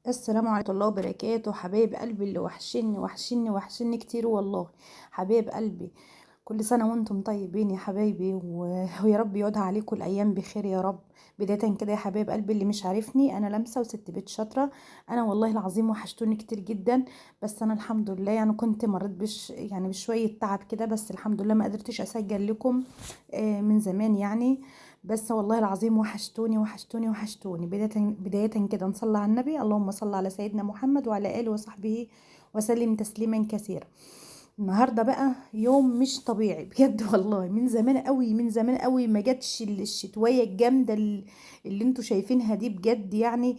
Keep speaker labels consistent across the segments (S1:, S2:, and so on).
S1: السلام عليكم الله وبركاته. حبايب قلبي اللي وحشني وحشني وحشني كتير والله. حبايب قلبي، كل سنة وانتم طيبين يا حبايبي ويا رب يعودها عليكم الأيام بخير يا رب. بداية كده يا حبايب قلبي اللي مش عارفني، أنا لمسة وست بيت شاطرة. أنا والله العظيم وحشتوني كتير جدا. بس أنا الحمد لله يعني كنت مريت بشوية تعب كده، بس الحمد لله ما قدرتش أسجل لكم من زمان يعني. بس والله العظيم وحشتوني وحشتوني وحشتوني. بداية كده نصلي على النبي، اللهم صل على سيدنا محمد وعلى آله وصحبه وسلم تسليما كثيرا. النهارده بقى يوم مش طبيعي بجد والله. من زمان قوي من زمان قوي ما جاتش الشتويه الجامده اللي انتوا شايفينها دي بجد يعني.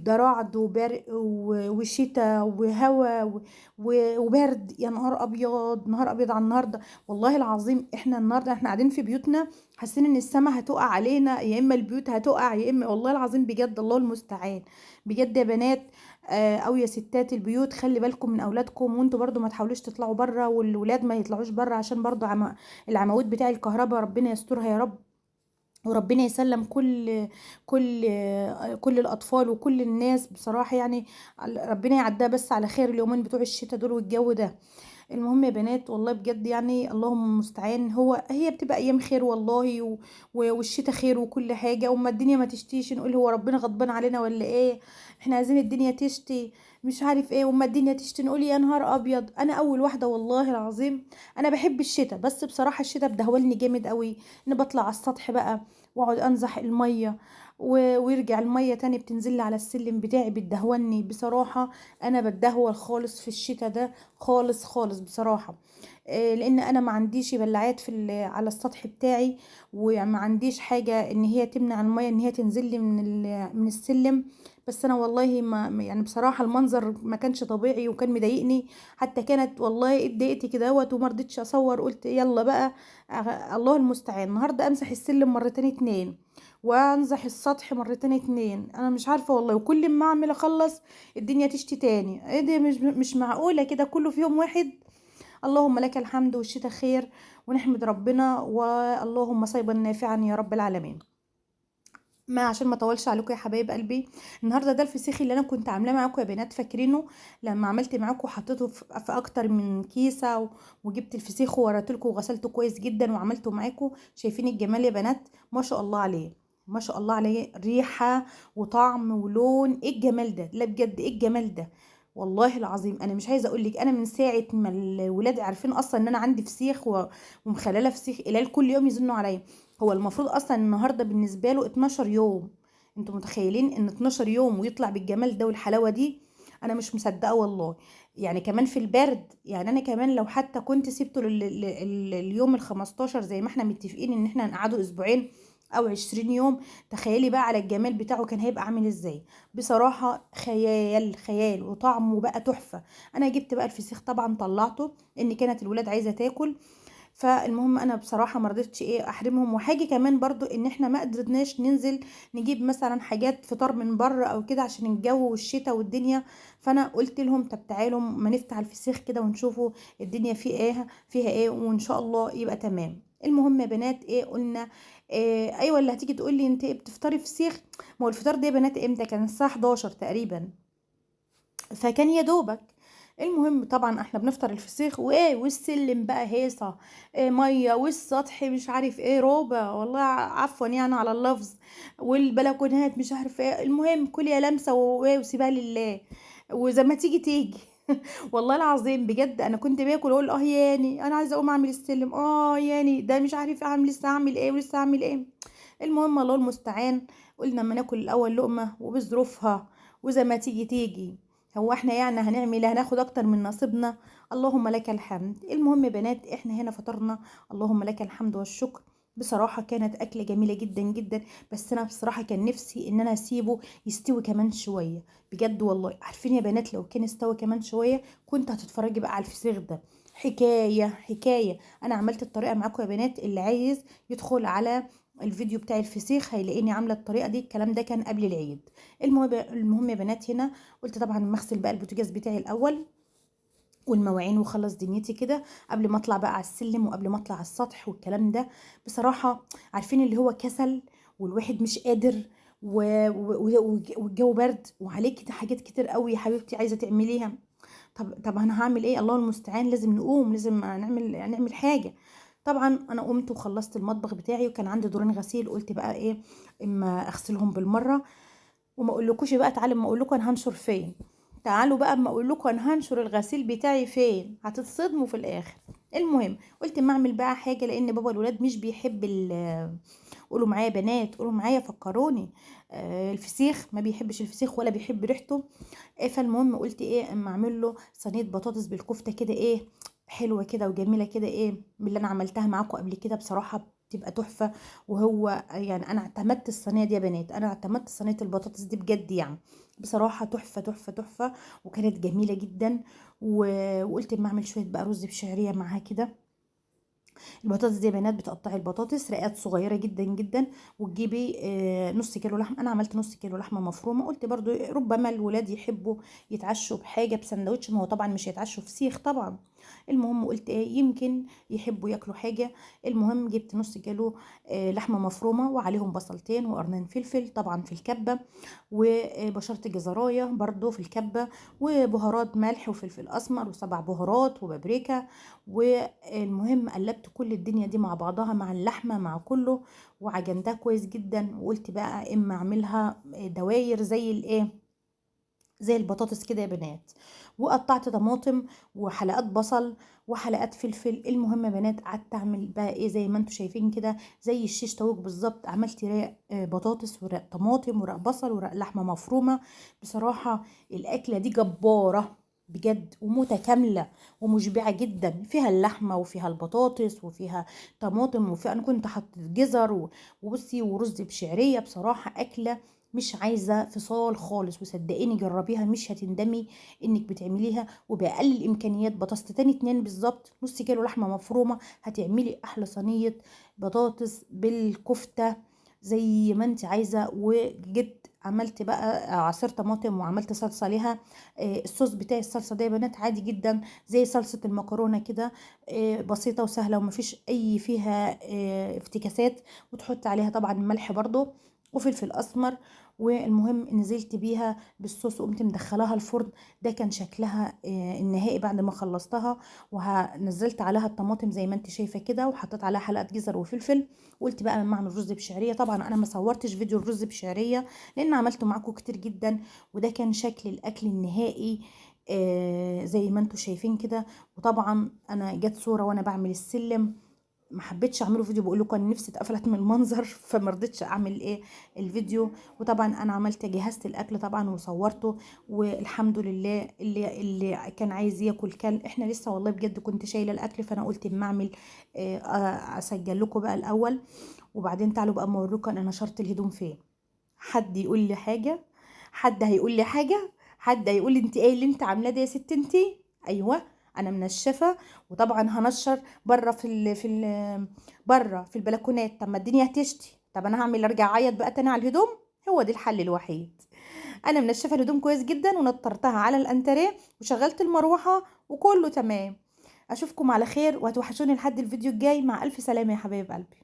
S1: ده رعد وبرق وشتاء وهواء وبرد. يا نهار ابيض نهار ابيض على النهارده. والله العظيم احنا النهارده احنا قاعدين في بيوتنا حاسين ان السما هتقع علينا، يا اما البيوت هتقع يا اما والله العظيم بجد الله المستعان. بجد يا بنات او يا ستات البيوت، خلي بالكم من اولادكم، وانتوا برضو ما تحاولوش تطلعوا بره والولاد ما يطلعوش بره، عشان برضو العواميد بتاع الكهرباء ربنا يسترها يا رب. وربنا يسلم كل كل الاطفال وكل الناس بصراحه يعني. ربنا يعدها بس على خير اليومين بتوع الشتاء دول والجو ده. المهم يا بنات والله بجد يعني اللهم المستعان. هي بتبقى ايام خير والله والشتاء خير وكل حاجه، وما الدنيا ما تشتيش نقول هو ربنا غضبان علينا ولا ايه. احنا عايزين الدنيا تشتي مش عارف ايه، وما الدنيا تشتي نقول يا نهار ابيض. انا اول واحده والله العظيم. انا بحب الشتاء، بس بصراحه الشتاء بدهولني جامد قوي. ان بطلع على السطح بقى واقعد انزح الميه ويرجع الميه تاني بتنزل لي على السلم بتاعي بتدهوني بصراحه. انا بتدهول خالص في الشتاء ده، خالص خالص بصراحة. لان انا ما عنديش بلعات على السطح بتاعي، وما عنديش حاجة ان هي تمنع المية ان هي تنزل لي من السلم. بس انا والله يعني بصراحة المنظر ما كانش طبيعي وكان مضايقني. حتى كانت والله اتضايقت كده وما رضيتش اصور، قلت يلا بقى. الله المستعان. النهارده امسح السلم مرتين اتنين وانزح السطح مرتين اتنين، انا مش عارفه والله. وكل ما اعمل اخلص الدنيا تشتي تاني. ايه ده؟ مش معقوله كده كله في يوم واحد. اللهم لك الحمد والشتاء خير، ونحمد ربنا واللهم صيبا نافعا يا رب العالمين. ما عشان ما اطولش عليكم يا حبايب قلبي، النهارده ده الفسيخ اللي انا كنت عاملاه معاكم يا بنات، فاكرينه لما عملت معاكم وحطيته في اكتر من كيسه وجبت الفسيخ ووريته لكم وغسلته كويس جدا وعملته معاكم. شايفين الجمال يا بنات؟ ما شاء الله عليه. ما شاء الله عليه، ريحه وطعم ولون. ايه الجمال ده؟ لا بجد ايه الجمال ده؟ والله العظيم انا مش عايزه اقول لك، انا من ساعه ما الولاد عارفين اصلا ان انا عندي فسيخ ومخلله فسيخ الال كل يوم يزنوا عليا. هو المفروض اصلا النهارده بالنسبه له 12 يوم. انتوا متخيلين ان 12 يوم ويطلع بالجمال ده والحلاوه دي؟ انا مش مصدقه والله. يعني كمان في البرد، يعني انا كمان لو حتى كنت سبته اليوم ال15 زي ما احنا متفقين ان احنا نقعده اسبوعين او 20 يوم، تخيلي بقى على الجمال بتاعه كان هيبقى عامل ازاي. بصراحه خيال خيال، وطعمه بقى تحفه. انا جبت بقى الفسيخ طبعا طلعته ان كانت الولاد عايزه تاكل. فالمهم انا بصراحه ما رضيتش ايه احرمهم. وحاجه كمان برضو ان احنا ما قدرناش ننزل نجيب مثلا حاجات فطار من بره او كده عشان الجو والشتاء والدنيا. فانا قلت لهم طب تعالوا ما نفتح الفسيخ كده ونشوفوا الدنيا فيها ايه وان شاء الله يبقى تمام. المهم يا بنات ايه قلنا؟ إيه ايوه اللي هتيجي تقول لي انت إيه بتفطري فسيخ؟ ما هو الفطار ده يا بنات امتى؟ كان الساعه 11 تقريبا، فكان يا دوبك. المهم طبعا احنا بنفطر الفسيخ وايه، والسلم بقى هيصه، إيه ميه، والسطح مش عارف ايه روبه والله عفوا يعني على اللفظ، والبلكونات مش عارف ايه. المهم كل يا لمسه وايه وسيبها لله، وزي ما تيجي تيجي. والله العظيم بجد انا كنت باكل اقول اه ياني انا عايزه اقوم اعمل السلم، اه ياني ده مش عارف اعمل لسه اعمل ايه ولسه اعمل ايه. المهم الله المستعان. قلنا اما ناكل الاول لقمه وبظروفها وزي ما تيجي تيجي. هو احنا يعني هنعمل إيه؟ هناخد اكتر من نصيبنا. اللهم لك الحمد. المهم يا بنات احنا هنا فطرنا، اللهم لك الحمد والشكر. بصراحة كانت أكلة جميلة جدا جدا. بس أنا بصراحة كان نفسي إن أنا أسيبه يستوي كمان شوية. بجد والله عارفين يا بنات لو كان استوى كمان شوية كنت هتتفرجي بقى على الفسيخ ده حكاية حكاية. أنا عملت الطريقة معاكم يا بنات، اللي عايز يدخل على الفيديو بتاع الفسيخ هيلاقيني عاملة الطريقة دي. الكلام ده كان قبل العيد. المهم يا بنات هنا قلت طبعا مغسل بقى البوتاجاز بتاعي الاول والمواعين وخلص دنيتي كده قبل ما اطلع بقى على السلم وقبل ما اطلع على السطح والكلام ده. بصراحة عارفين اللي هو كسل والواحد مش قادر والجو برد وعليكي حاجات كتير قوي يا حبيبتي عايزه تعمليها. طب انا هعمل ايه؟ الله المستعان، لازم نقوم، لازم نعمل حاجه. طبعا انا قمت وخلصت المطبخ بتاعي، وكان عندي دورين غسيل، قلت بقى ايه اما اغسلهم بالمره. وما اقولكوش بقى، تعالوا اما اقول لكم انا هنشر فين. تعالوا بقى اما اقول لكم انا هنشر الغسيل بتاعي فين، هتتصدموا في الاخر. المهم قلت اما اعمل بقى حاجه، لان بابا الولاد مش بيحب قولوا معايا بنات، قولوا معايا فكروني. الفسيخ، ما بيحبش الفسيخ ولا بيحب ريحته. فالمهم قلت ايه اما اعمل له صينيه بطاطس بالكفته كده، ايه حلوه كده وجميله كده، ايه من اللي انا عملتها معاكم قبل كده بصراحه بتبقى تحفه. وهو يعني انا اعتمدت الصينيه دي يا بنات، انا اعتمدت صينيه البطاطس دي بجد يعني، بصراحه تحفه تحفه تحفه، وكانت جميله جدا. وقلت اما اعمل شويه بقى رز بشعريه معاها كده. البطاطس دي يا بنات بتقطعي البطاطس رقات صغيره جدا جدا، وتجيبي نص كيلو لحم. انا عملت نص كيلو لحمه مفرومه، قلت برضو ربما الولاد يحبوا يتعشوا بحاجه بسندوتش، ما هو طبعا مش هيتعشوا فسيخ طبعا. المهم قلت ايه يمكن يحبوا ياكلوا حاجه. المهم جبت نص كيلو لحمه مفرومه، وعليهم بصلتين وقرنين فلفل طبعا في الكبه، وبشرت جزرايه برضو في الكبه، وبهارات ملح وفلفل اسمر وسبع بهارات وبابريكا. والمهم قلبت كل الدنيا دي مع بعضها مع اللحمه مع كله، وعجنتها كويس جدا. وقلت بقى اما اعملها دواير زي الايه، زي البطاطس كده يا بنات. وقطعت طماطم وحلقات بصل وحلقات فلفل. المهم يا بنات قعدت اعمل بقى ايه زي ما انتم شايفين كده، زي الشيش طاووق بالظبط. عملت رق بطاطس ورق طماطم ورق بصل ورق لحمه مفرومه. بصراحه الاكله دي جباره بجد ومتكامله ومشبعه جدا، فيها اللحمه وفيها البطاطس وفيها طماطم وفيها، انا كنت حطيت جزر وبصي ورز بشعريه. بصراحه اكله مش عايزه فصال خالص، وصدقيني جربيها مش هتندمي انك بتعمليها. وباقل الامكانيات بطاطستين اتنين بالظبط، نص كيلو لحمه مفرومه، هتعملي احلى صينيه بطاطس بالكفته زي ما انت عايزه. وجبت عملت بقى عصير طماطم وعملت صلصه ليها. الصوص بتاع الصلصه ده يا بنات عادي جدا زي صلصه المكرونه كده، بسيطه وسهله ومفيش اي فيها افتكاسات. وتحط عليها طبعا ملح برضو وفلفل اسمر. والمهم نزلت بيها بالصوص وقمت مدخلاها الفرن. ده كان شكلها النهائي بعد ما خلصتها. ونزلت عليها الطماطم زي ما انت شايفه كده، وحطيت عليها حلقه جزر وفلفل. وقلت بقى لما اعمل رز بشعريه، طبعا انا ما صورتش فيديو الرز بشعريه لان عملته معاكم كتير جدا. وده كان شكل الاكل النهائي زي ما انتم شايفين كده. وطبعا انا جت صوره وانا بعمل السلم، ما حبيتش اعمله فيديو، بقول لكم انا نفسي اتقفلت من المنظر فما رضيتش اعمل ايه الفيديو. وطبعا انا عملت جهزت الاكل طبعا وصورته، والحمد لله اللي كان عايز ياكل كان. احنا لسه والله بجد كنت شايله الاكل، فانا قلت اما اعمل اسجل لكم بقى الاول، وبعدين تعالوا بقى اما اوريكم انا نشرت الهدوم فين. حد يقول لي حاجه؟ حد هيقول لي حاجه؟ حد هيقول لي انت ايه اللي انت عاملاه ده يا ست انتي؟ ايوه انا منشفه. وطبعا هنشر بره بره في البلكونات. طب ما الدنيا هتشتي، طب انا هعمل ارجع اعيط بقى تاني على الهدوم؟ هو ده الحل الوحيد. انا منشفه الهدوم كويس جدا ونطرتها على الانتريه وشغلت المروحه وكله تمام. اشوفكم على خير وهتوحشوني لحد الفيديو الجاي. مع الف سلامه يا حبايب قلبي.